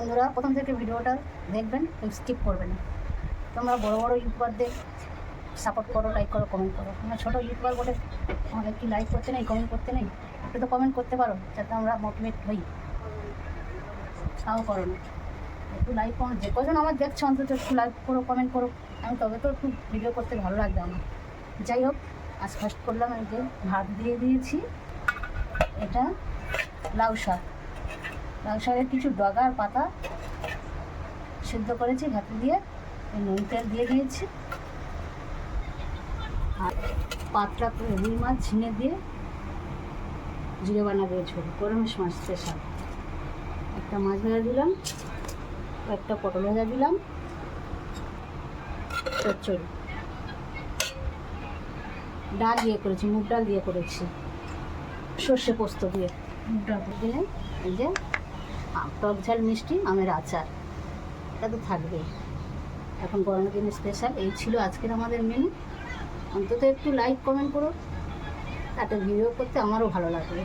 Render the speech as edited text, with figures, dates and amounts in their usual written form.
বন্ধুরা প্রথম থেকে ভিডিওটা দেখবেন, স্কিপ করবেন না। তোমরা বড় বড় ইউটিউবারদের সাপোর্ট করো, লাইক করো, কমেন্ট করো। আমরা ছোটো ইউটিউবার বলে আমাদের কি লাইক করতে নেই, কমেন্ট করতে নেই? একটু তো কমেন্ট করতে পারো যাতে আমরা মোটিভেট হই। তাও করো না, একটু লাইক কমেন্ট। যে কজন আমার দেখছো অন্তত একটু লাইক করো, কমেন্ট করো। আমি তবে তো একটু ভিডিও করতে ভালো লাগবে আমার। যাই হোক, আজ ফার্স্ট করলাম এই যে ভাত দিয়ে দিয়েছি। এটা লাউ শাক, লাউ শাকের কিছু ডগা আর পাতা সিদ্ধ করেছি ভাতে দিয়ে, নুন তেল দিয়ে দিয়েছি। আর পাতলা করে রুই মাছ ঝিঙে দিয়ে জিরে বানা দিয়ে ঝোল, গরমের মাছ স্পেশাল। একটা মাছ ভাজা দিলাম, একটা পটল ভাজা দিলাম, চচ্চড়ি। ডাল দিয়ে করেছি, মুগ ডাল দিয়ে করেছি, সর্ষে পোস্ত দিয়ে। মুগ ডাল দিলে এই যে টক ঝাল মিষ্টি আমের আচার, এটা তো থাকবেই। এখন গরমের দিনে স্পেশাল এই ছিল আজকের আমাদের মেনু। অন্তত একটু লাইক কমেন্ট করো, তাতে ভিডিও করতে আমারও ভালো লাগবে।